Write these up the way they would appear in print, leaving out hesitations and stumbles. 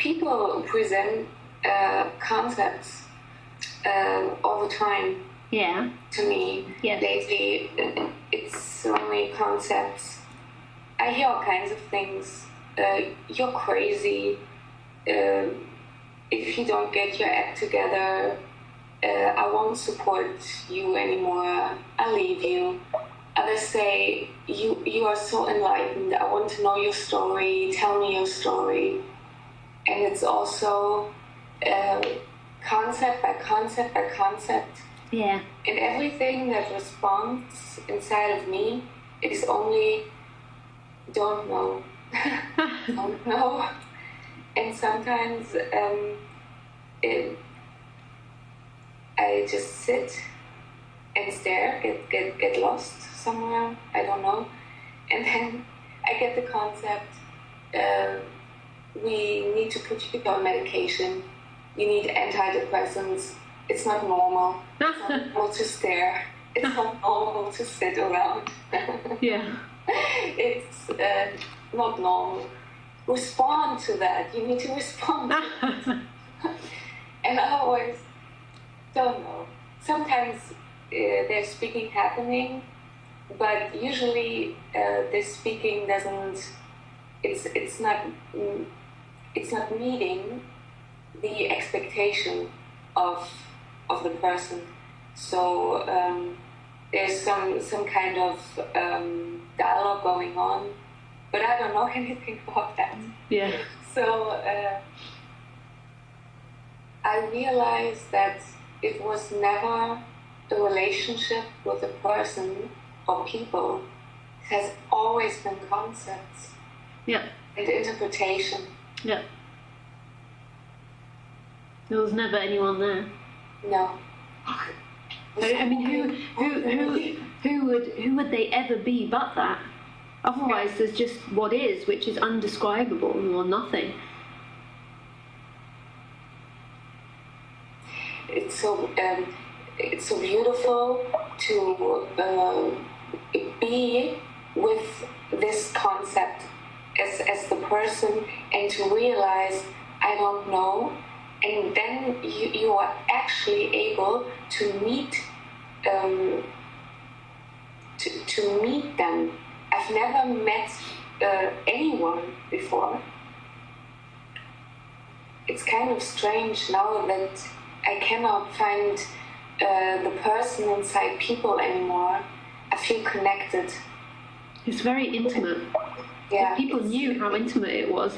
people present concepts all the time. Yeah. To me, yes. Lately, it's only concepts. I hear all kinds of things. You're crazy. If you don't get your act together, I won't support you anymore. I'll leave you. Others say, you are so enlightened. I want to know your story. Tell me your story. And it's also concept by concept by concept. Yeah. And everything that responds inside of me is only don't know. Don't know. And sometimes I just sit and stare, get lost somewhere, I don't know. And then I get the concept, we need to put you on medication, you need antidepressants. It's not normal. It's not normal to stare. It's not normal to sit around. Yeah. It's not normal. Respond to that. You need to respond to it. And I always don't know. Sometimes there's speaking happening, but usually this speaking doesn't. It's not meeting the expectation of the person. So there's some kind of dialogue going on, but I don't know anything about that. Yeah. So I realized that it was never a relationship with a person or people. It has always been concepts. Yeah. And interpretation. Yeah. There was never anyone there. No. I mean, who would they ever be but that? Otherwise, there's just what is, which is undescribable or nothing. It's so beautiful to be with this concept as the person and to realize I don't know. And then you are actually able to meet to meet them. I've never met anyone before. It's kind of strange now that I cannot find the person inside people anymore. I feel connected. It's very intimate. Yeah, people knew how intimate it was.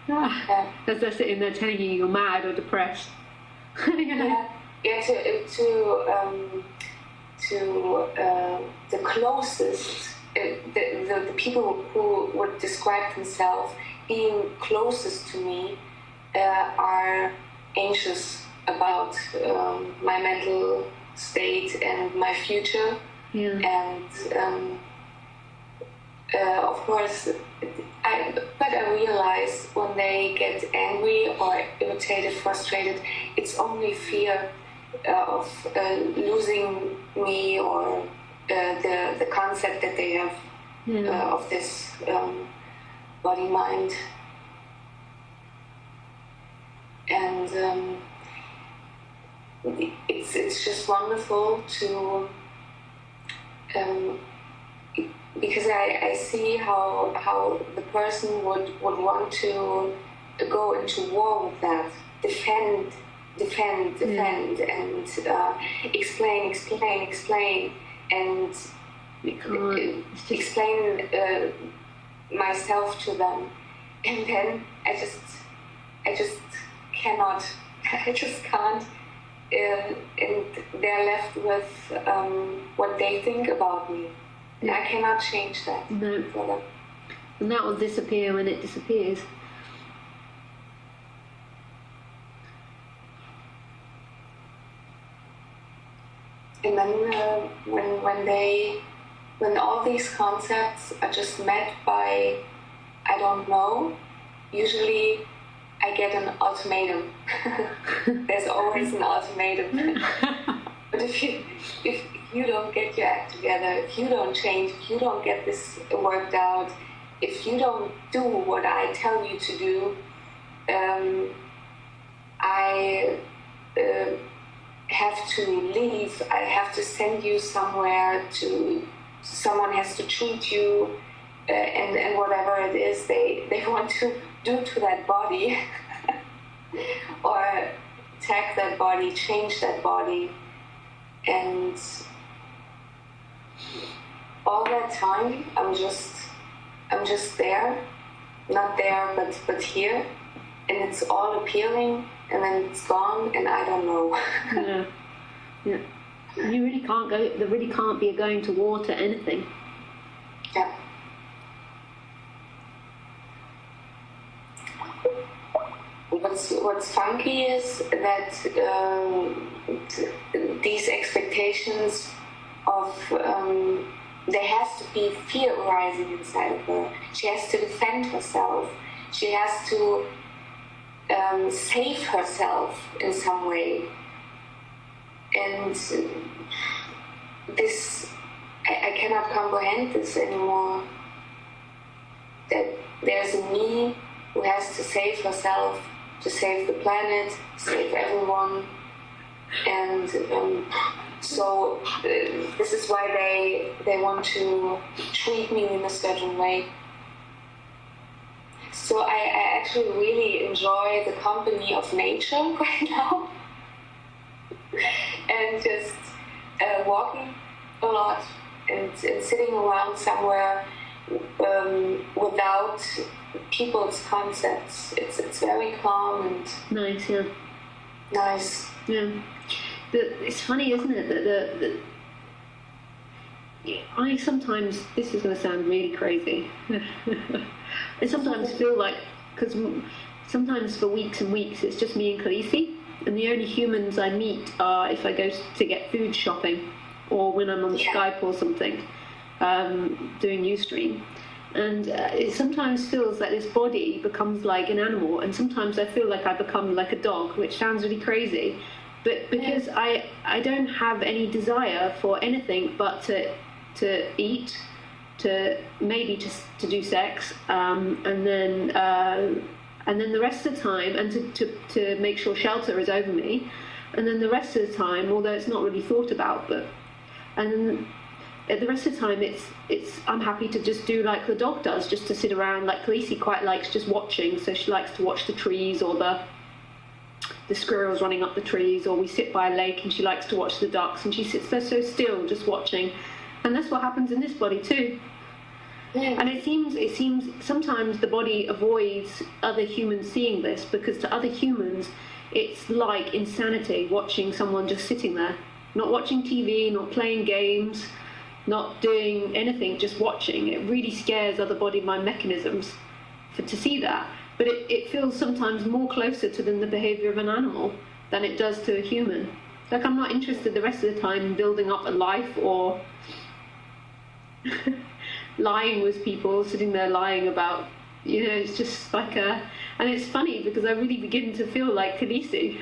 As they're sitting there telling you you're mad or depressed. Yeah, to the closest, the people who would describe themselves being closest to me are anxious about my mental state and my future. Yeah. And of course, but I realize when they get angry or irritated, frustrated, it's only fear of losing me or the concept that they have of this body-mind. And it's just wonderful to because I see how the person would want to go into war with that, defend, and explain, and explain myself to them, and then I just cannot, I just can't, and they're left with what they think about me. And I cannot change that. No. For them. And that will disappear when it disappears. And then when all these concepts are just met by I don't know, usually I get an ultimatum. There's always an ultimatum. But if you don't get your act together, if you don't change, if you don't get this worked out, if you don't do what I tell you to do, I have to leave. I have to send you somewhere to. Someone has to treat you, and whatever it is they want to do to that body, or attack that body, change that body, and all that time I'm just there, not there, but here, and it's all appealing, and then it's gone, and I don't know. Yeah. Yeah. You really can't go. There really can't be a going to war to anything. Yeah. What's funky is that these expectations of there has to be fear arising inside of her. She has to defend herself. She has to save herself in some way. And this, I cannot comprehend this anymore. That there's a me who has to save herself, to save the planet, save everyone. And so this is why they want to treat me in a certain way. So I actually really enjoy the company of nature right now. And just walking a lot and sitting around somewhere without people's concepts. It's very calm and nice. Yeah. Nice. Yeah. It's funny, isn't it, that I sometimes, this is going to sound really crazy, I sometimes feel like, because sometimes for weeks and weeks it's just me and Khaleesi, and the only humans I meet are if I go to get food shopping, or when I'm on Skype or something, doing Ustream. And it sometimes feels like this body becomes like an animal, and sometimes I feel like I become like a dog, which sounds really crazy. But because I don't have any desire for anything but to eat, to maybe to do sex, and then the rest of the time, and to make sure shelter is over me, and then the rest of the time, although it's not really thought about, and the rest of the time it's I'm happy to just do like the dog does, just to sit around. Like Khaleesi quite likes just watching, so she likes to watch the trees or the squirrels running up the trees, or we sit by a lake and she likes to watch the ducks, and she sits there so still just watching. And that's what happens in this body too. Yeah. And it seems sometimes the body avoids other humans seeing this, because to other humans it's like insanity watching someone just sitting there, not watching TV, not playing games, not doing anything, just watching. It really scares other body mind mechanisms to see that. But it feels sometimes more closer to the behavior of an animal than it does to a human. Like, I'm not interested the rest of the time in building up a life or lying with people, sitting there lying about, it's just like and it's funny because I really begin to feel like Khaleesi.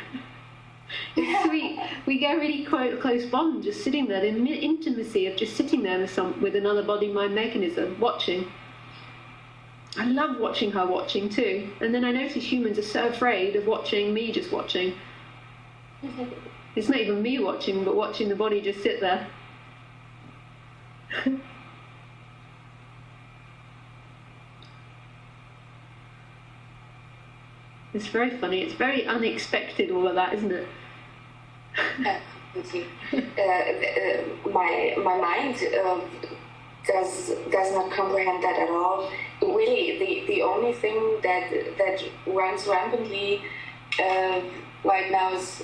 It's sweet. We get a really close bond just sitting there, the intimacy of just sitting there with another body-mind mechanism, watching. I love watching her watching too. And then I notice humans are so afraid of watching me just watching. It's not even me watching, but watching the body just sit there. It's very funny. It's very unexpected, all of that, isn't it? My mind does not comprehend that at all. Really, the only thing that runs rampantly right now is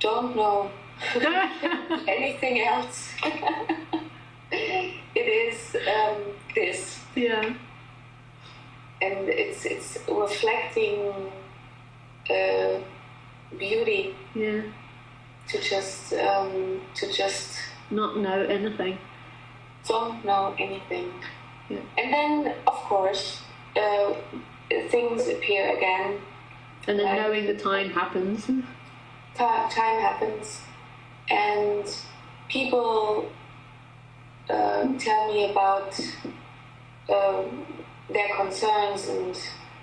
don't know anything else. It is this. Yeah. And it's reflecting beauty. Yeah. To just not know anything. Don't know anything. Yeah. And then, of course, things appear again. And then knowing the time happens. Time happens, and people tell me about their concerns and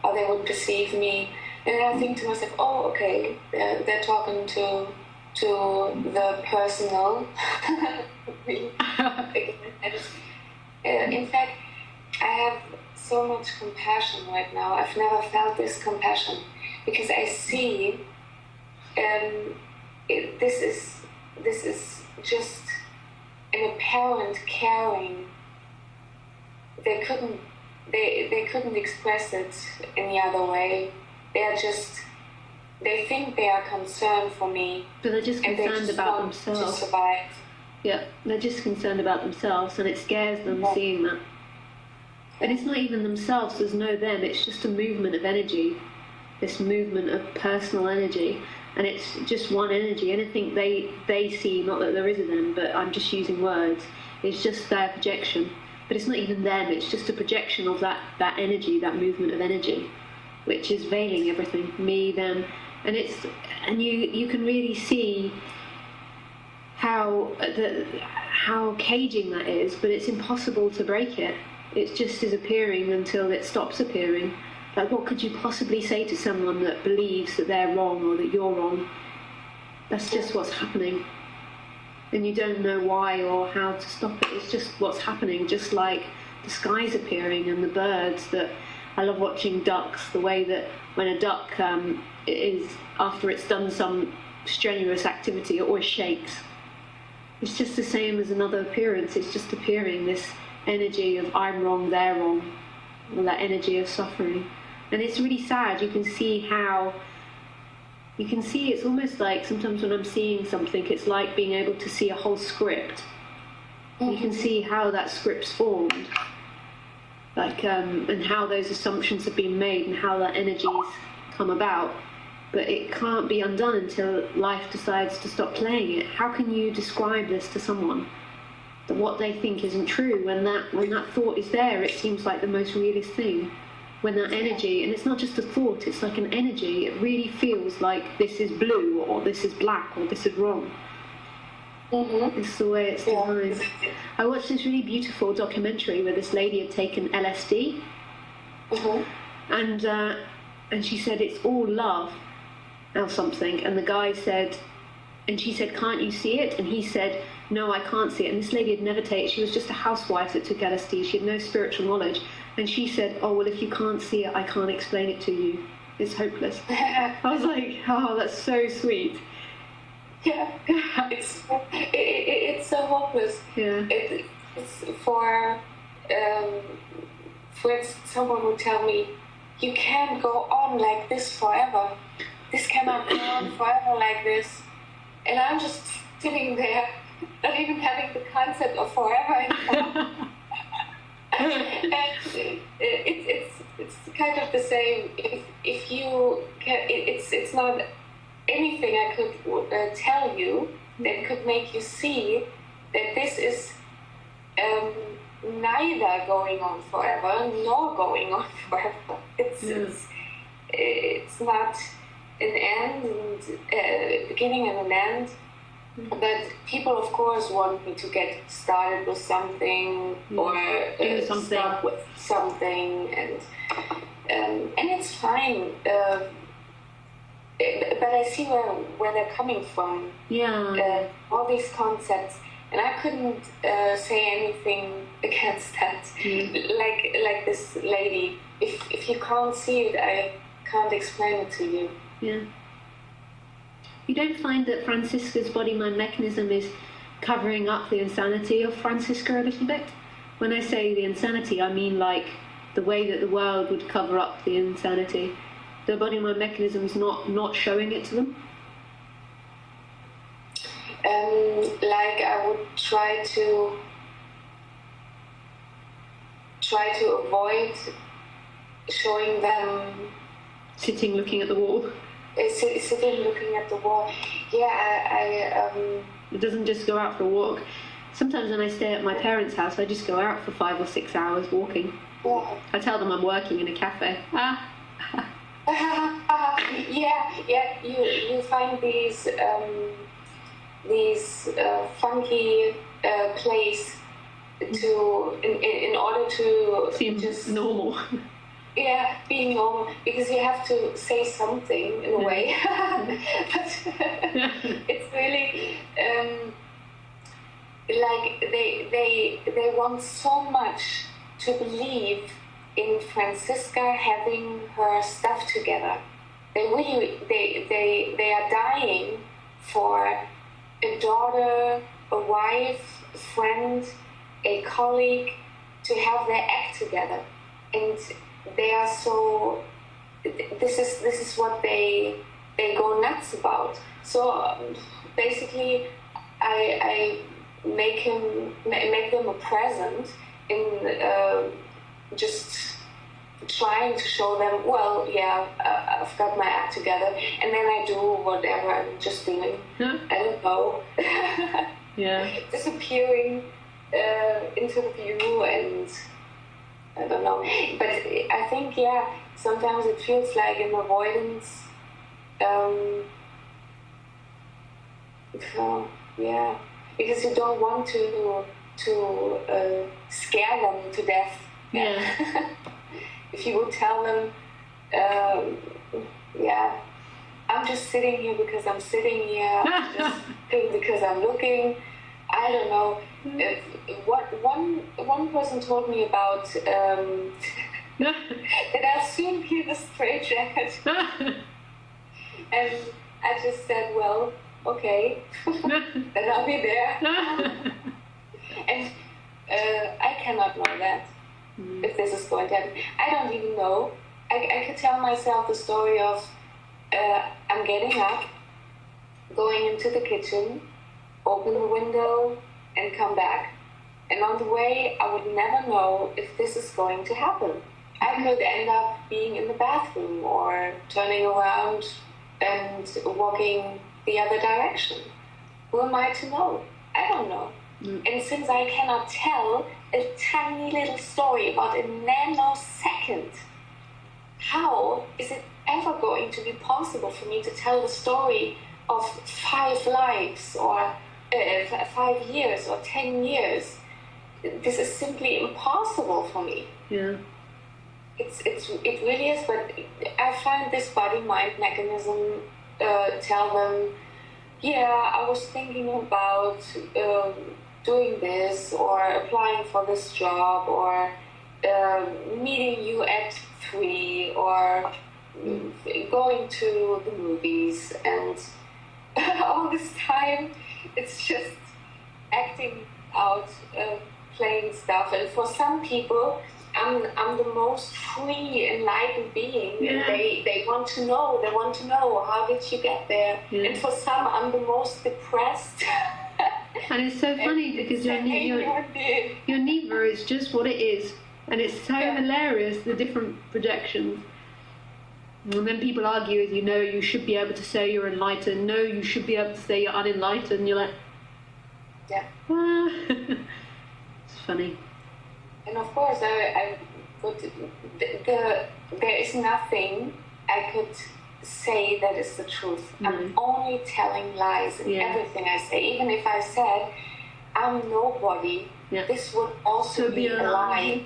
how they would perceive me. And then I think to myself, oh, okay, they're talking to the personal. In fact, I have so much compassion right now. I've never felt this compassion, because I see this is just an apparent caring. They couldn't express it any other way. They think they are concerned for me. But they're just concerned about themselves. To survive. Yeah, they're just concerned about themselves, and it scares them seeing that. And it's not even themselves, there's no them, it's just a movement of energy. This movement of personal energy. And it's just one energy. Anything they see, not that there is a them, but I'm just using words, it's just their projection. But it's not even them, it's just a projection of that energy, that movement of energy, which is veiling everything, me, them. And you can really see how caging that is, but it's impossible to break it. It just is appearing until it stops appearing. Like, what could you possibly say to someone that believes that they're wrong or that you're wrong? That's just what's happening. And you don't know why or how to stop it. It's just what's happening, just like the sky's appearing and the birds. That I love watching ducks, the way that when a duck is, after it's done some strenuous activity, it always shakes. It's just the same as another appearance. It's just appearing, this energy of I'm wrong, they're wrong, or that energy of suffering. And it's really sad. You can see it's almost like sometimes when I'm seeing something, it's like being able to see a whole script. Mm-hmm. You can see how that script's formed, like, and how those assumptions have been made and how that energy's come about. But it can't be undone until life decides to stop playing it. How can you describe this to someone? That what they think isn't true, when that thought is there, it seems like the most realist thing. When that energy, and it's not just a thought, it's like an energy, it really feels like this is blue, or this is black, or this is wrong. Mm-hmm. It's the way it's designed. I watched this really beautiful documentary where this lady had taken LSD, mm-hmm. and she said it's all love or something, and the guy said, and she said, can't you see it? And he said, no, I can't see it. And this lady had never taken, she was just a housewife that took LSD, she had no spiritual knowledge. And she said, oh, well, if you can't see it, I can't explain it to you. It's hopeless. I was like, oh, that's so sweet. Yeah, it's so hopeless. Yeah. It's for instance, someone would tell me, you can't go on like this forever. This cannot go on forever like this. And I'm just sitting there, not even having the concept of forever anymore. And it's kind of the same. If you can, it's not anything I could tell you that could make you see that this is neither going on forever nor going on forever. It's not an end and beginning and an end. But people, of course, want me to get started with something or stop with something, and it's fine. But I see where they're coming from. Yeah. All these concepts, and I couldn't say anything against that. Like this lady, if you can't see it, I can't explain it to you. Yeah. You don't find that Francisca's body-mind mechanism is covering up the insanity of Francisca a little bit? When I say the insanity, I mean like the way that the world would cover up the insanity. The body-mind mechanism's not showing it to them? Like I would try to avoid showing them... Sitting looking at the wall? Sitting looking at the wall. Yeah, It doesn't just go out for a walk. Sometimes when I stay at my parents' house, I just go out for 5 or 6 hours walking. Yeah. I tell them I'm working in a cafe. Yeah. You find these funky place to in order to seem just normal. yeah, being normal, because you have to say something in a way. But it's really like they want so much to believe in Francisca having her stuff together. They really they are dying for a daughter, a wife, a friend, a colleague to have their act together, and they are so. This is what they go nuts about. So basically, I make them a present in just trying to show them, well, yeah, I've got my act together, and then I do whatever I'm just doing. I don't know. Disappearing into the view, and I don't know. But I think, yeah, sometimes it feels like an avoidance. Yeah, because you don't want to scare them to death. Yeah. If you would tell them, yeah, I'm just sitting here because I'm sitting here, I'm just because I'm looking, I don't know. One person told me about that I'll soon be the straitjacket. And I just said, well, okay, then I'll be there. And I cannot know that. If this is going to happen, I don't even know. I could tell myself the story of I'm getting up, going into the kitchen, open the window, and come back. And on the way, I would never know if this is going to happen. I could end up being in the bathroom or turning around and walking the other direction. Who am I to know? I don't know. And since I cannot tell a tiny little story about a nanosecond, how is it ever going to be possible for me to tell the story of 5 lives or 5 years or 10 years? This is simply impossible for me. Yeah. It really is, but I find this body-mind mechanism tell them, yeah, I was thinking about doing this or applying for this job or meeting you at 3 or going to the movies, and all this time it's just acting out, playing stuff. And for some people, I'm the most free, enlightened being, and they want to know how did you get there. And for some, I'm the most depressed. And it's so funny because your neither is just what it is, and it's so hilarious, the different projections. And then people argue with you, no, you should be able to say you're enlightened, no, you should be able to say you're unenlightened. You're like, it's funny. And of course, I would, there is nothing I could say that is the truth. I'm only telling lies in everything I say. Even if I said I'm nobody, this would also be a lie.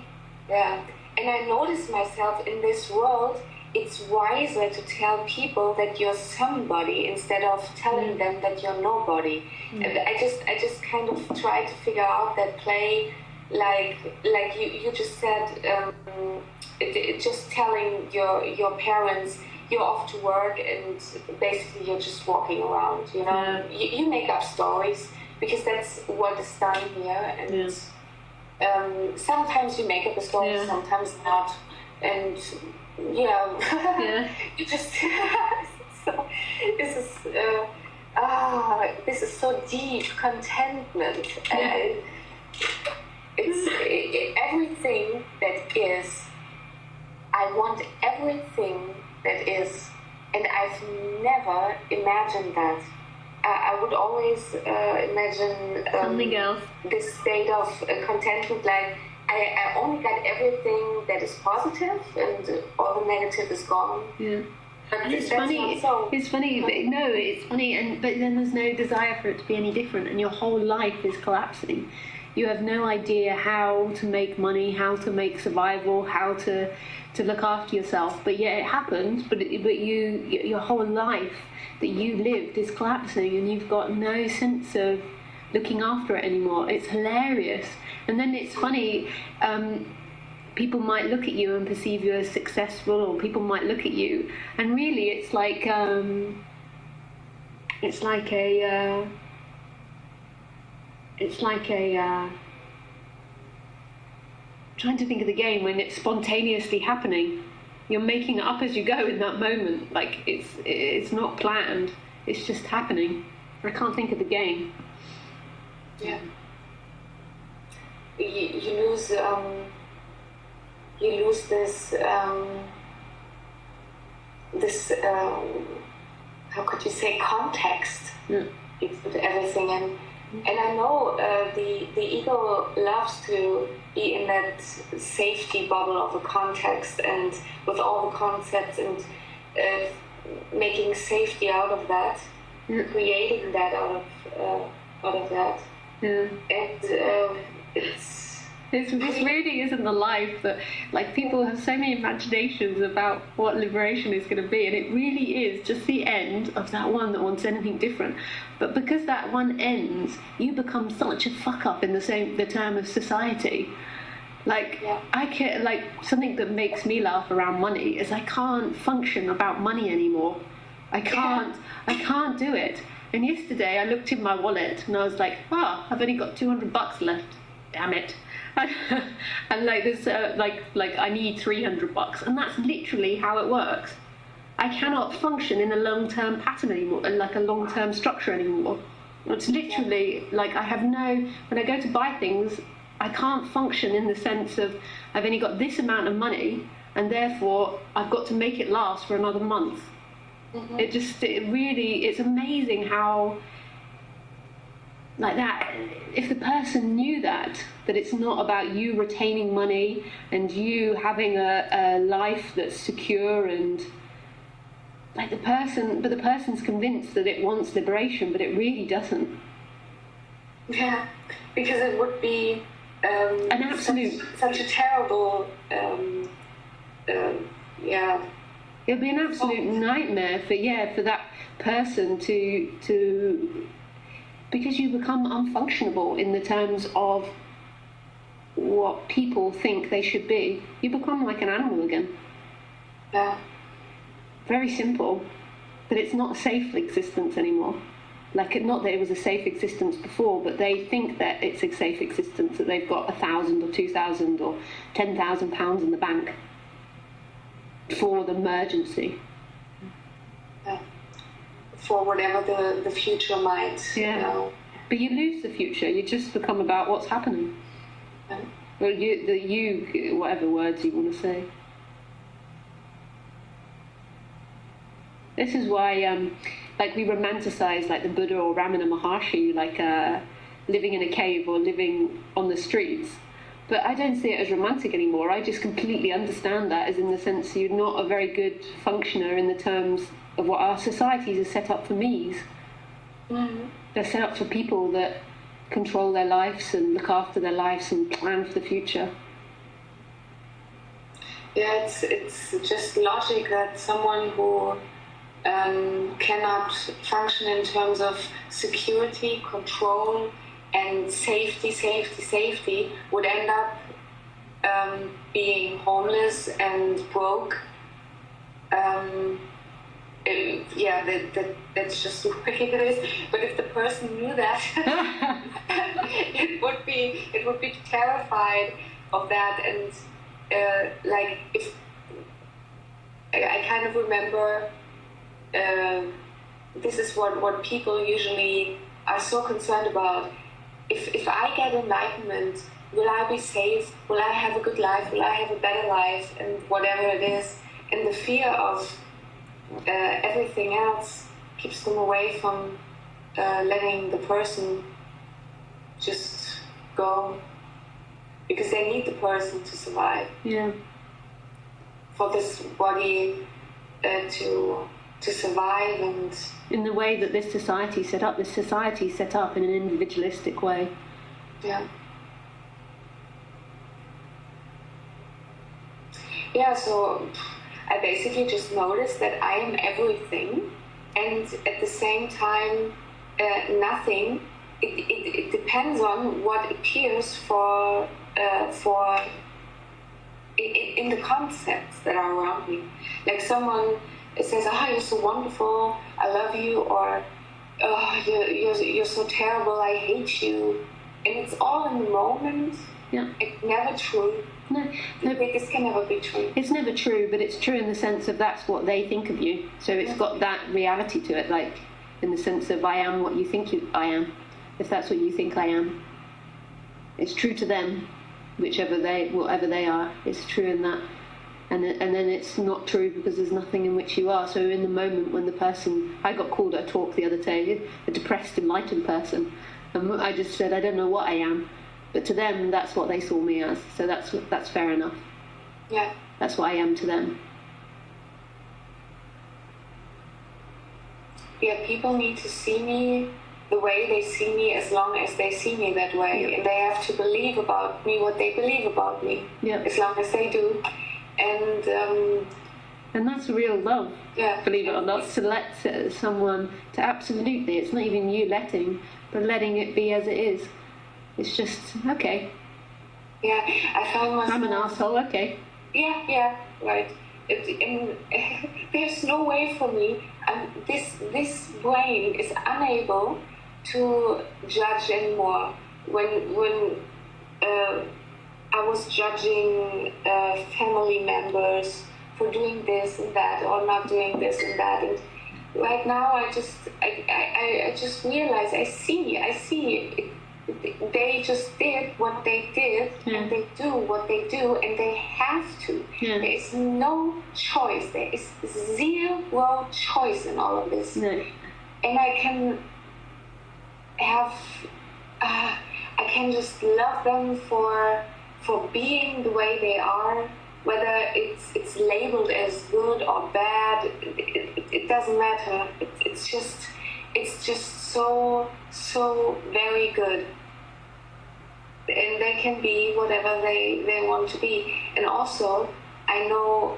Yeah. And I notice myself in this world, it's wiser to tell people that you're somebody instead of telling them that you're nobody. And I just kind of try to figure out that play, like you just said, just telling your parents you're off to work and basically you're just walking around, you know. You make up stories because that's what is done here, and sometimes you make up a story, sometimes not, and you just so this is so deep contentment. It's everything that is. I want everything that is, and I've never imagined that. I would always imagine something else. This state of contentment, like I only got everything that is positive, and all the negative is gone. Yeah. And it's funny. It's funny. No, it's funny. But then there's no desire for it to be any different, and your whole life is collapsing. You have no idea how to make money, how to make survival, how to to look after yourself. But yeah, it happens. But your whole life that you lived is collapsing, and you've got no sense of looking after it anymore. It's hilarious. And then it's funny. People might look at you and perceive you as successful, or people might look at you, and really, it's like a. Trying to think of the game when it's spontaneously happening. You're making it up as you go in that moment. Like it's not planned. It's just happening. I can't think of the game. Yeah. You lose this how could you say, context with everything, and I know the ego loves to be in that safety bubble of a context, and with all the concepts, and making safety out of that, creating that out of that. Yeah. And this really isn't the life that, like, people have so many imaginations about what liberation is going to be, and it really is just the end of that one that wants anything different. But because that one ends, you become such a fuck up in the term of society. Like, something that makes me laugh around money is I can't function about money anymore. I can't do it. And yesterday I looked in my wallet and I was like, I've only got $200 left. Damn it. And like this, like I need $300, and that's literally how it works. I cannot function in a long-term pattern anymore, like a long-term structure anymore. It's literally like when I go to buy things, I can't function in the sense of I've only got this amount of money, and therefore I've got to make it last for another month. Mm-hmm. It's amazing how, like that, if the person knew that it's not about you retaining money and you having a life that's secure, and like the person's convinced that it wants liberation, but it really doesn't. Yeah, because it would be an absolute such a terrible it'd be an absolute nightmare for that person to because you become unfunctionable in the terms of what people think they should be. You become like an animal again. Yeah. Very simple. But it's not a safe existence anymore. Like, not that it was a safe existence before, but they think that it's a safe existence, that they've got 1,000 or 2,000 or 10,000 pounds in the bank for the emergency. Yeah. For whatever the future might. Yeah. You know. But you lose the future. You just become about what's happening. Yeah. Well, whatever words you want to say. This is why, we romanticize like the Buddha or Ramana Maharshi, living in a cave or living on the streets. But I don't see it as romantic anymore. I just completely understand that, as in the sense you're not a very good functioner in the terms of what our societies are set up for me's. Mm-hmm. They're set up for people that control their lives and look after their lives and plan for the future. Yeah, it's just logic that someone who cannot function in terms of security, control, and safety would end up being homeless and broke. That's just the way it is. But if the person knew that, it would be terrified of that. And if I kind of remember, this is what people usually are so concerned about. If I get enlightenment, will I be safe? Will I have a good life? Will I have a better life? And whatever it is, and the fear of everything else keeps them away from letting the person just go, because they need the person to survive. Yeah. For this body to survive, and in the way that this society is set up in an individualistic way. yeah, so I basically just noticed that I am everything, and at the same time, nothing. It depends on what appears in the concepts that are around me. Like someone says, "Oh, you're so wonderful, I love you," or "Oh, you're so terrible, I hate you," and it's all in the moment. Yeah. It's never true. No, this can never be true. It's never true, but it's true in the sense of that's what they think of you. So it's got that reality to it, like in the sense of I am what you think I am. If that's what you think I am, it's true to them, whatever they are. It's true in that, and then it's not true because there's nothing in which you are. So in the moment when the person, I got called a talk the other day, a depressed, enlightened person, and I just said I don't know what I am. But to them, that's what they saw me as. So that's fair enough. Yeah. That's what I am to them. Yeah, people need to see me the way they see me as long as they see me that way. Yeah. And they have to believe about me what they believe about me. Yeah. As long as they do. And that's real love. Yeah. Believe it or not, to let someone, to absolutely, it's not even you letting, but letting it be as it is. It's just, okay. Yeah, I found myself... I'm an asshole, okay. Yeah, right. There's no way for me. This brain is unable to judge anymore. When I was judging family members for doing this and that, or not doing this and that, and right now I just realize I see it. They just did what they did, and they do what they do, and they have to. Yeah. There is no choice. There is zero choice in all of this. No. And I can I can just love them for being the way they are, whether it's labeled as good or bad. It doesn't matter. It's just so very good. And they can be whatever they want to be. And also, I know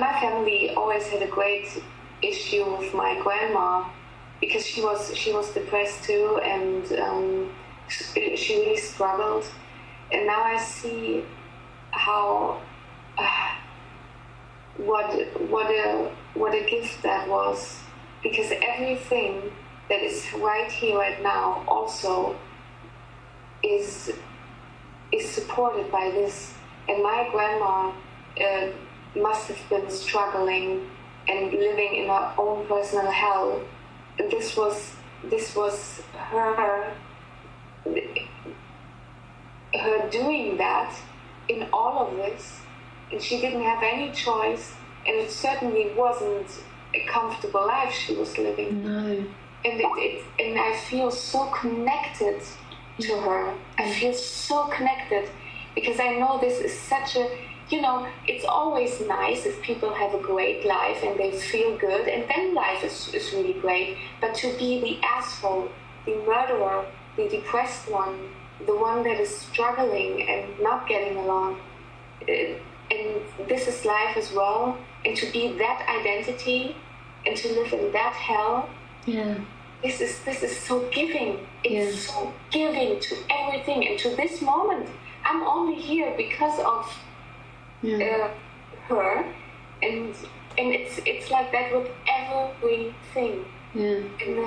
my family always had a great issue with my grandma, because she was depressed too, and she really struggled. And now I see how what a gift that was, because everything that is right here, right now, also is supported by this. And my grandma must have been struggling and living in her own personal hell. This was her doing that in all of this, and she didn't have any choice, and it certainly wasn't a comfortable life she was living. No. And I feel so connected to her. I feel so connected, because I know this is such a, it's always nice if people have a great life and they feel good, and then life is really great. But to be the asshole, the murderer, the depressed one, the one that is struggling and not getting along, and this is life as well, and to be that identity and to live in that hell. Yeah. This is so giving. It's so giving to everything, and to this moment. I'm only here because of her, and it's like that with everything. Yeah. And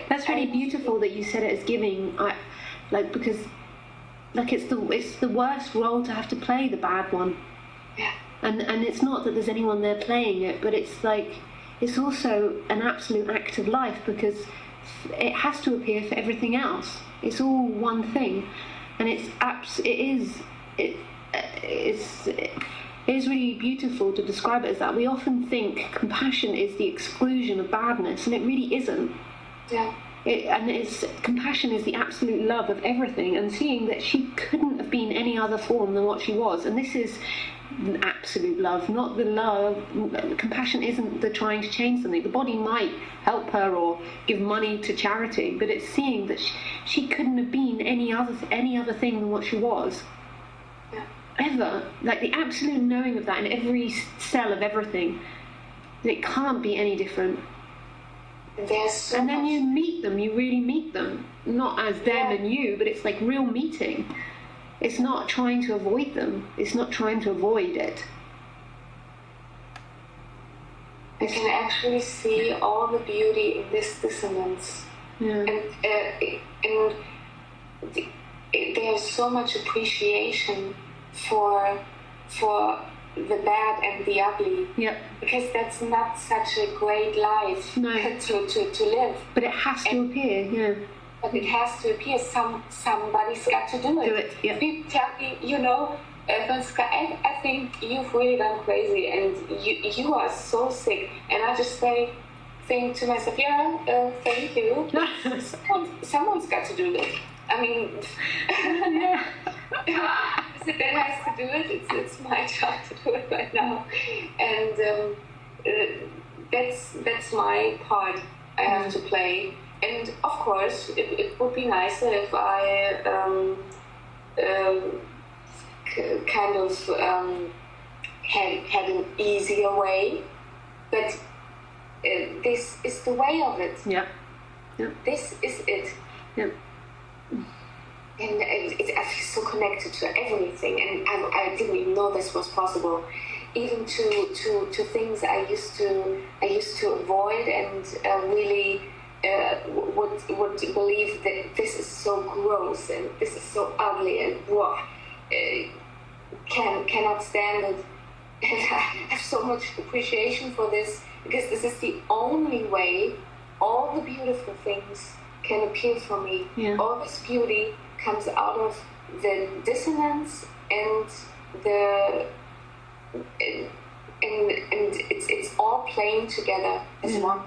that's really beautiful that you said it as giving. Because it's the worst role to have to play, the bad one. Yeah. And it's not that there's anyone there playing it, but it's like it's also an absolute act of life, because it has to appear for everything else. It's all one thing, and it is really beautiful to describe it as that. We often think compassion is the exclusion of badness, and it really isn't. Yeah. Compassion is the absolute love of everything, and seeing that she couldn't have been any other form than what she was, and this is an absolute love, not the love. Compassion isn't the trying to change something. The body might help her or give money to charity, but it's seeing that she couldn't have been any other thing than what she was. Yeah. Ever. Like the absolute knowing of that in every cell of everything. It can't be any different. And then you meet them, you really meet them. Not as them and you, but it's like real meeting. It's not trying to avoid them. It's not trying to avoid it. I can actually see all the beauty in this dissonance. Yeah. And there's so much appreciation for the bad and the ugly. Yeah. Because that's not such a great life to live. But it has to appear, yeah. But it has to appear. Somebody's got to do it. Yeah. People tell me, Franziska, I think you've really gone crazy and you are so sick. And I just think to myself, thank you. Someone's got to do this. I mean, that has to do it. It's my job to do it right now. And that's my part I have to play. And of course, it would be nicer if I had an easier way. But this is the way of it. Yeah. This is it. Yeah. And I feel so connected to everything, and I didn't even know this was possible, even to things I used to avoid and really would believe that this is so gross and this is so ugly and cannot stand it. And I have so much appreciation for this because this is the only way all the beautiful things can appear for me. Yeah. All this beauty comes out of the dissonance and it's all playing together as one.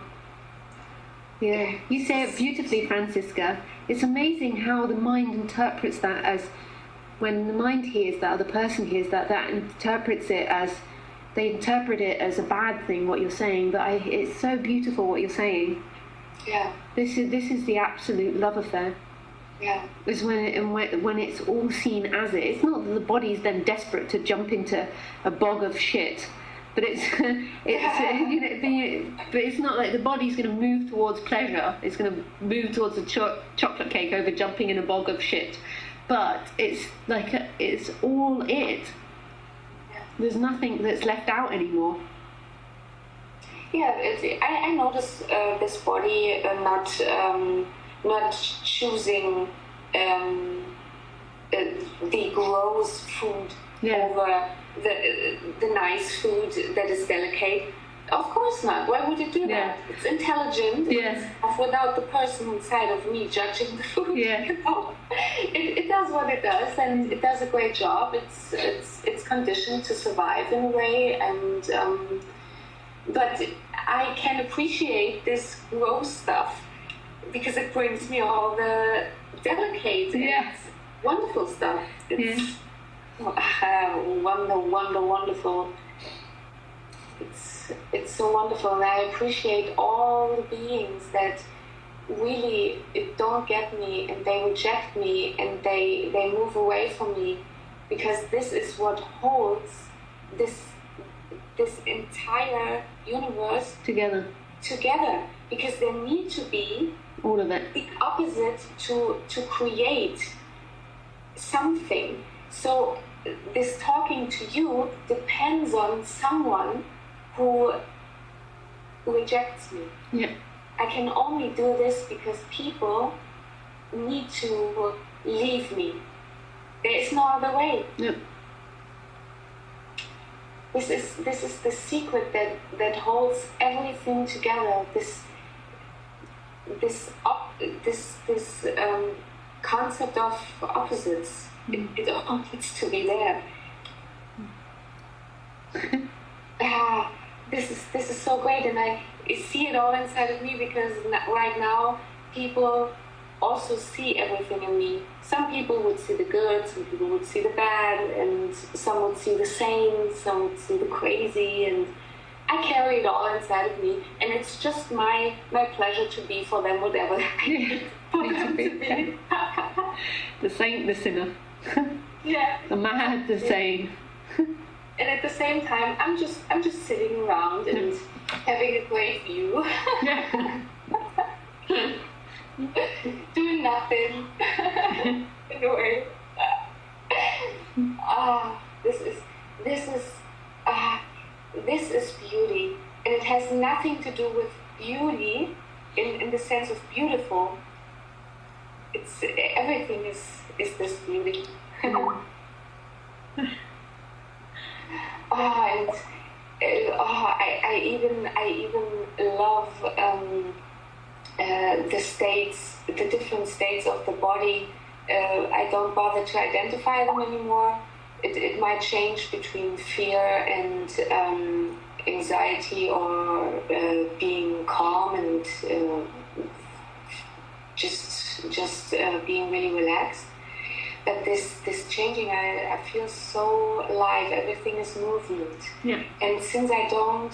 Yeah, you say it beautifully, Franziska. It's amazing how the mind interprets that as, when the mind hears that, or the person hears that interprets it as, they interpret it as a bad thing, what you're saying, but it's so beautiful what you're saying. Yeah. This is the absolute love affair. Yeah. Is when it's all seen as it. It's not that the body's then desperate to jump into a bog of shit, but but it's not like the body's going to move towards pleasure. It's going to move towards a chocolate cake over jumping in a bog of shit. But it's like it's all it. Yeah. There's nothing that's left out anymore. Yeah, I notice this body not choosing the gross food over the nice food that is delicate. Of course not. Why would it do that? It's intelligent. Yes. Without the person inside of me judging the food. Yeah. It does what it does, and it does a great job. It's conditioned to survive in a way, and but I can appreciate this gross stuff because it brings me all the delicate and wonderful stuff. It's wonderful. It's so wonderful, and I appreciate all the beings that really don't get me, and they reject me, and they move away from me, because this is what holds this entire universe together, because there need to be all of it, the opposite to create something. So this talking to you depends on someone who rejects me. Yeah. I can only do this because people need to leave me. There is no other way. Yep. This is the secret that holds everything together. This concept of opposites. It all needs to be there. This is so great, and I see it all inside of me, because right now people also see everything in me. Some people would see the good, some people would see the bad, and some would see the sane, some would see the crazy, and I carry it all inside of me, and it's just my pleasure to be for them whatever I need for them to be. The saint, the sinner. Yeah. The mad, the sane. And at the same time, I'm just sitting around and having a great view. Doing nothing. In a way. This is beauty, and it has nothing to do with beauty in the sense of beautiful. It's everything is this beauty. I even love the different states of the body. I don't bother to identify them anymore. It might change between fear and anxiety, or being calm and just being really relaxed. But this changing, I feel so alive. Everything is movement. Yeah. And since I don't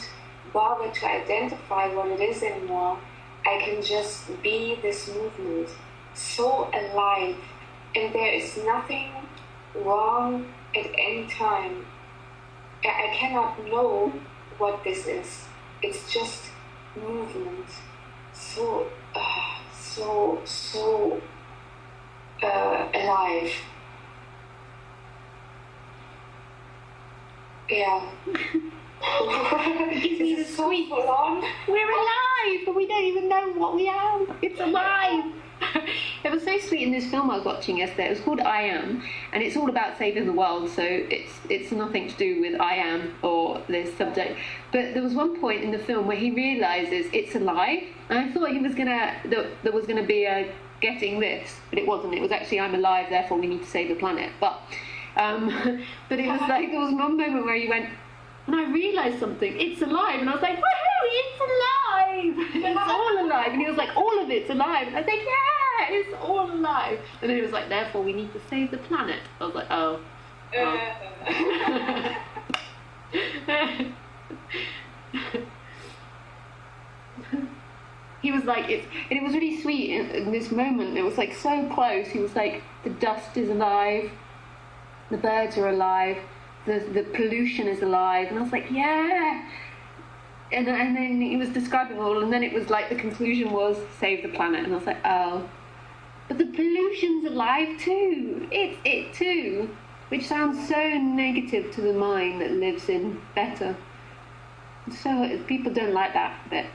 bother to identify what it is anymore, I can just be this movement, so alive. And there is nothing wrong at any time. I cannot know what this is. It's just movement. So alive. Yeah. Gives me the so sweet. full on. We're alive, but we don't even know what we are. It's alive. It was so sweet in this film I was watching yesterday. It was called I Am, and it's all about saving the world, so it's nothing to do with I am or this subject. But there was one point in the film where he realises it's alive, and I thought he was there was gonna be a getting this, but it wasn't. It was actually I'm alive, therefore we need to save the planet. But it was like there was one moment where he went, and I realised something. It's alive, and I was like, woohoo! It's alive! It's all alive. And he was like, all of it's alive. And I was like, yeah, it's all alive. And then he was like, therefore we need to save the planet. I was like, oh. He was like, and it was really sweet in this moment. It was like so close. He was like, the dust is alive, the birds are alive, the pollution is alive. And I was like, yeah. And then he was describing all, and then it was like the conclusion was save the planet. And I was like, oh, but the pollution's alive too. It's it too, which sounds so negative to the mind that lives in better. So people don't like that bit.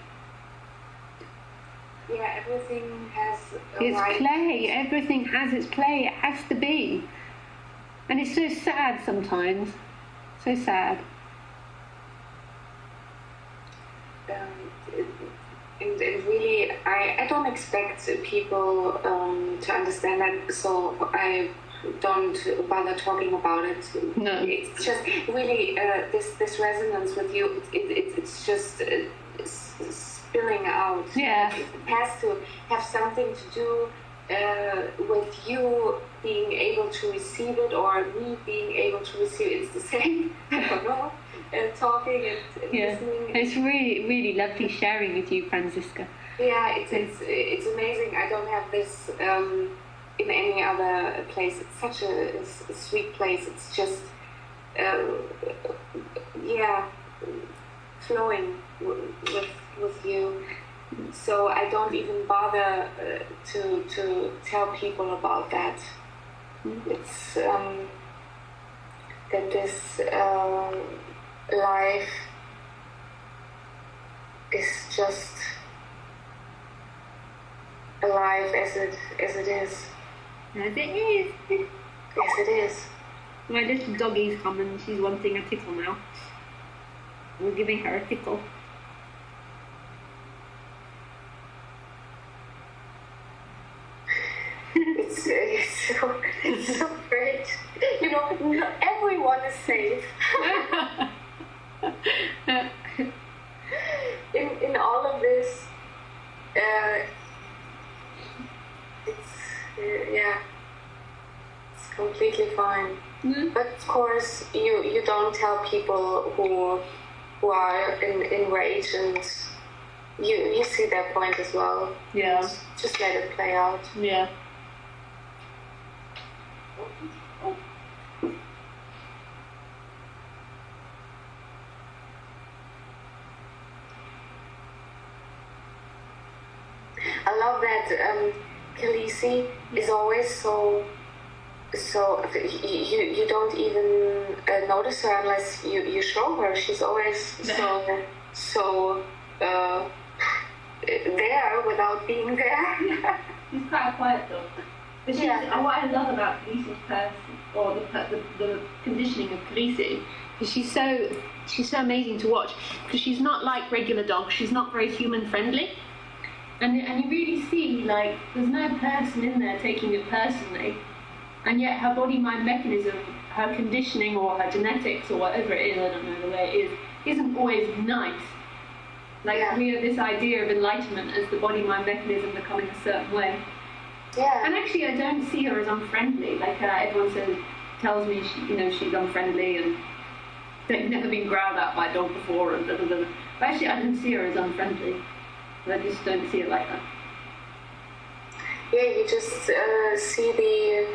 Yeah, everything has its play. Everything has its play. It has to be. And it's so sad sometimes. So sad. And really, I don't expect people to understand that, so I don't bother talking about it. No. It's just really this resonance with you. It's just spilling out. Yeah. It has to have something to do with you being able to receive it, or me being able to receive it. It's the same. I don't know. Talking and listening. It's really, really lovely sharing with you, Franziska. Yeah, it's amazing. I don't have this in any other place. It's such a sweet place. It's just flowing with you. So I don't even bother to tell people about that. It's that this life is just alive as it is. As it is. Yes, it is. My little doggie's coming. She's wanting a tickle now. We're giving her a tickle. It's so great. You know, everyone is safe. In all of this, completely fine. Mm. But of course, you don't tell people who are in rage, and you see their point as well. Yeah. Just let it play out. Yeah. I love that Khaleesi is always so you don't even notice her unless you show her. She's always so there without being there. She's quite quiet though. But she's, what I love about Khaleesi's person, or the conditioning of Khaleesi, is she's so amazing to watch, because she's not like regular dogs. She's not very human friendly. And you really see, like, there's no person in there taking it personally, and yet her body-mind mechanism, her conditioning or her genetics or whatever it is, I don't know the way it is, isn't always nice. Like, we have this idea of enlightenment as the body-mind mechanism becoming a certain way. Yeah. And actually, I don't see her as unfriendly. Like, everyone tells me, she's unfriendly and they've never been growled at by a dog before, and blah, blah, blah. But actually, I don't see her as unfriendly. I just don't see it like that. Yeah, you just see the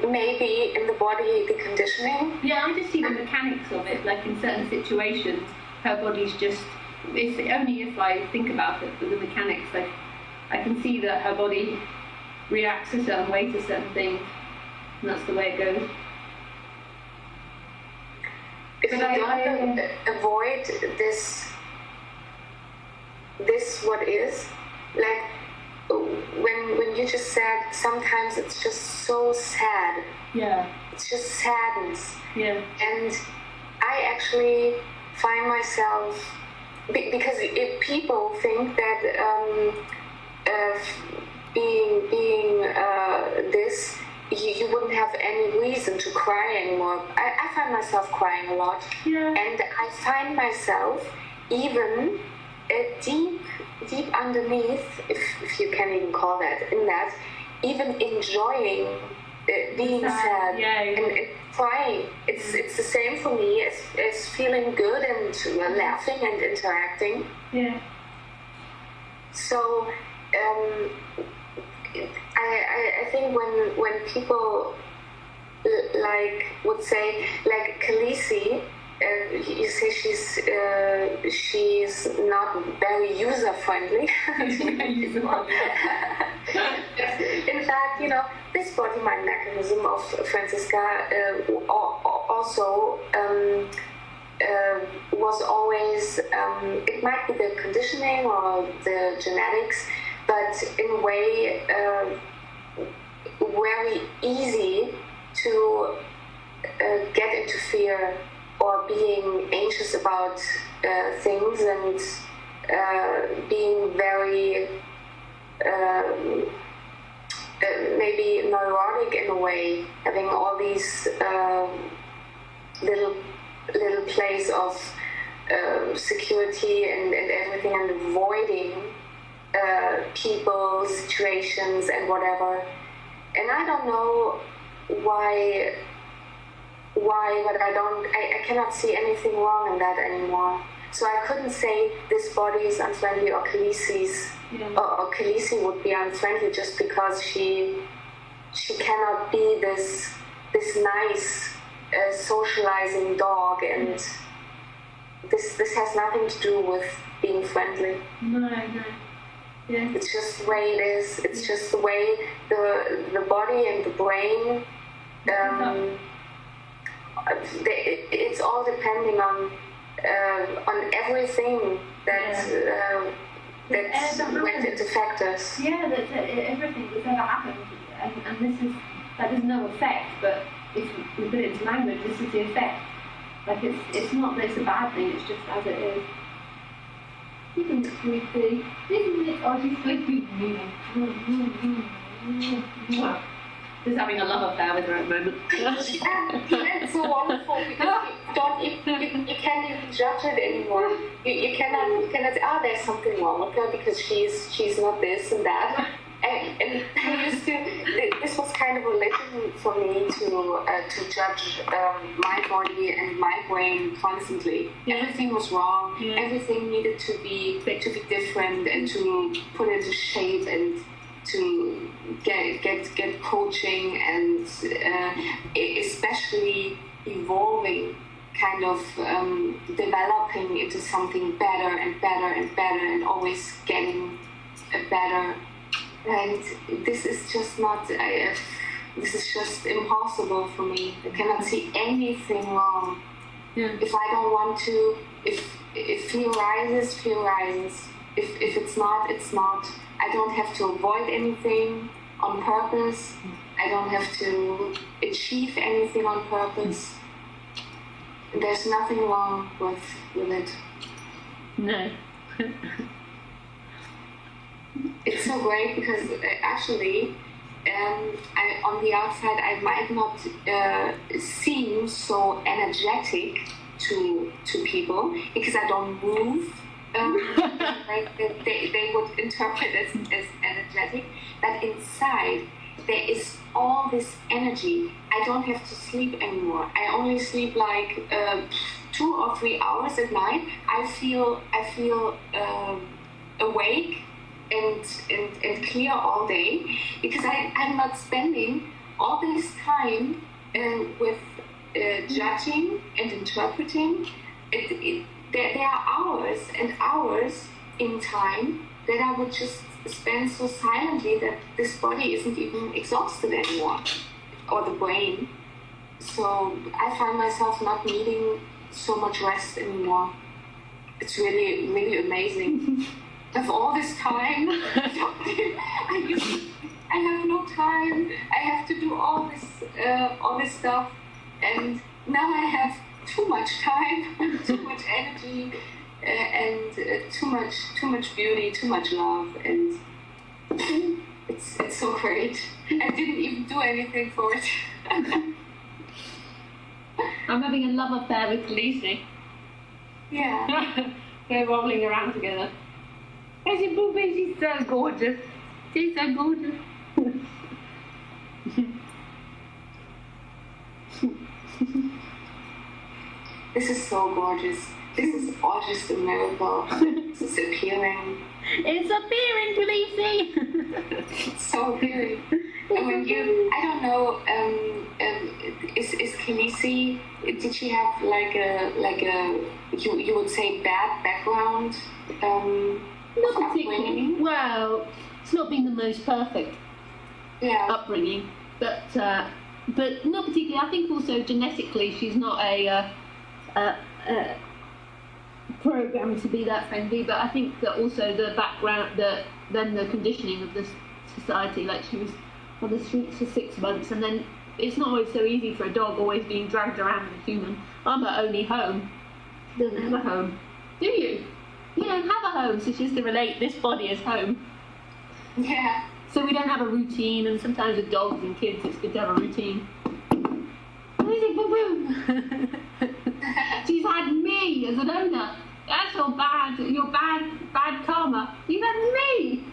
maybe in the body the conditioning. Yeah, I just see the mechanics of it. Like in certain situations, her body's just. It's only if I think about it, but the mechanics. Like I can see that her body reacts a certain way to certain things, and that's the way it goes. If you don't avoid this what is, like when you just said sometimes it's just so sad. Yeah. It's just sadness. Yeah. And I actually find myself, because if people think that being this, you wouldn't have any reason to cry anymore. I find myself crying a lot. Yeah. And I find myself even deep underneath, if you can even call that, in that, even enjoying being sad and crying. It's the same for me as feeling good and laughing and interacting. Yeah. So I think when people would say, like Khaleesi, you say she's not very user friendly. In fact, this body mind mechanism of Franziska also was always, it might be the conditioning or the genetics, but in a way very easy to get into fear or being anxious about things, and being very maybe neurotic in a way, having all these little plays of security and everything, and avoiding people, situations, and whatever. And I don't know why, but I cannot see anything wrong in that anymore. So I couldn't say this body is unfriendly or Khaleesi's, or Khaleesi would be unfriendly just because she cannot be this nice socializing dog, and this has nothing to do with being friendly. No. Yeah. It's just the way it is. It's just the way the body and the brain. It's all depending on everything that went into factors. Yeah, that's everything that's ever happened, and this is like there's no effect, but if we put it into language, this is the effect. Like it's not that it's a bad thing; it's just as it is. Isn't it creepy? Isn't it? Oh, she's sleepy. Just having a love affair with her at the moment. It's so wonderful because you can't even judge it anymore. You cannot say, there's something wrong with her because she's not this and that. And I used to, this was kind of a religion for me to judge my body and my brain constantly. Yeah. Everything was wrong. Yeah. Everything needed to be different and to put into shape and to get coaching and especially evolving, kind of developing into something better and better and better and always getting better. And this is just not, this is just impossible for me. I cannot see anything wrong. Yeah. If I don't want to, if fear rises, fear rises. If it's not, it's not. I don't have to avoid anything on purpose. I don't have to achieve anything on purpose. There's nothing wrong with it. No. It's so great because actually, on the outside, I might not seem so energetic to people because I don't move. Like they would interpret as energetic, but inside there is all this energy. I don't have to sleep anymore. I only sleep like 2 or 3 hours at night. I feel awake and clear all day because I'm not spending all this time with judging and interpreting. There are hours and hours in time that I would just spend so silently that this body isn't even exhausted anymore, or the brain. So I find myself not needing so much rest anymore. It's really, really amazing. Of all this time, I have no time. I have to do all this stuff, and now I have too much time, too much energy, and too much beauty, too much love, and it's so great. I didn't even do anything for it. I'm having a love affair with Khaleesi. Yeah. They're rolling around together. There's your booby, she's so gorgeous. She's so gorgeous. This is so gorgeous. This is all just a miracle. This is appearing. It's appearing, Khaleesi. It's so appearing. And when I don't know, is Khaleesi, did she have like a you would say bad background? Not particularly. Well, it's not been the most perfect upbringing, but not particularly. I think also genetically she's not a programmed to be that friendly. But I think that also the background, the conditioning of this society, like she was on the streets for 6 months, and then it's not always so easy for a dog always being dragged around with a human. I'm her only home. She doesn't have a home. Do you? You don't have a home, so she has to relate this body as home. Yeah. So we don't have a routine, and sometimes with dogs and kids it's good to have a routine. She's had me as an owner. That's your bad karma. You've had me.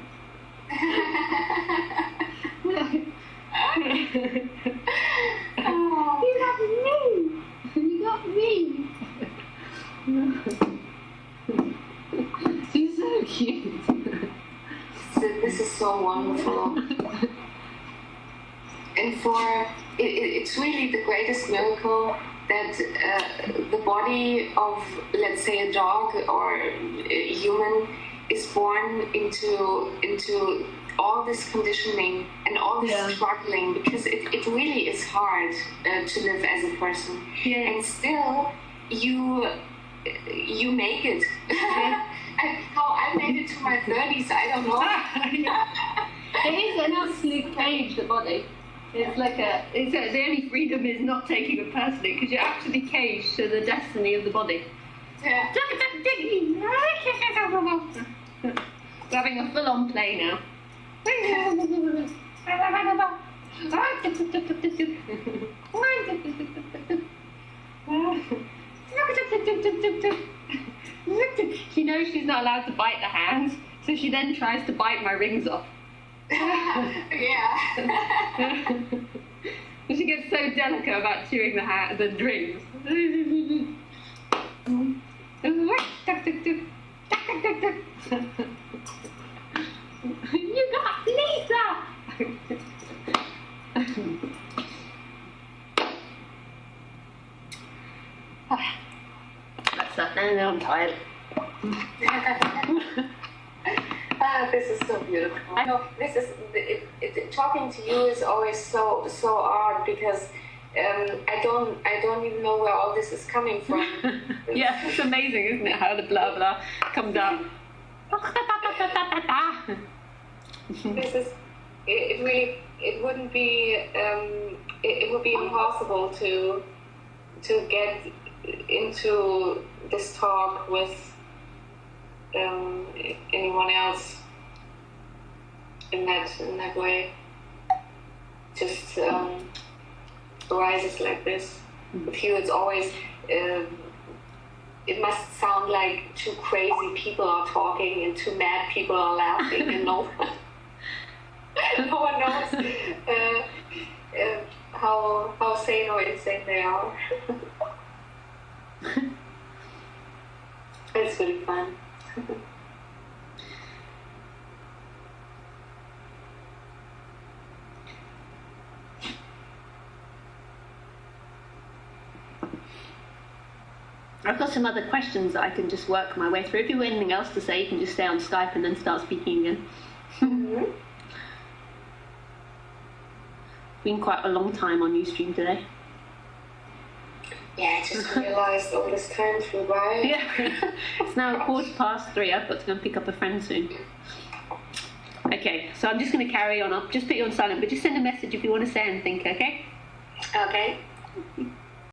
Oh. You had me. You got me. She's so cute. This is so wonderful. And it's really the greatest miracle that the body of, let's say, a dog or a human is born into all this conditioning and all this struggling, because it really is hard to live as a person. Yeah. And still, you make it. How I made it to my 30s, I don't know. It is an absolute cage, the body. It's like the only freedom is not taking it personally, because you're actually caged to the destiny of the body. Yeah. We're having a full-on play now. She knows she's not allowed to bite the hands, so she then tries to bite my rings off. Yeah. She gets so delicate about chewing the drinks. You got Lisa! That's that. Now I'm tired. This is so beautiful. I know this is talking to you is always so odd because I don't even know where all this is coming from. Yeah, it's amazing, isn't it? How the blah blah comes out. This is it really it wouldn't be it would be impossible to get into this talk with anyone else in that way. Just arises like this. With you, it's always it must sound like two crazy people are talking and two mad people are laughing, and no one knows how sane or insane they are. It's really fun. I've got some other questions that I can just work my way through. If you've got anything else to say, you can just stay on Skype and then start speaking again. Mm-hmm. Been quite a long time on Ustream today. Yeah, I just realised all this time flew by. Yeah, it's now 3:15. I've got to go and pick up a friend soon. Okay, so I'm just going to carry on. I'll just put you on silent, but just send a message if you want to say anything, okay? Okay.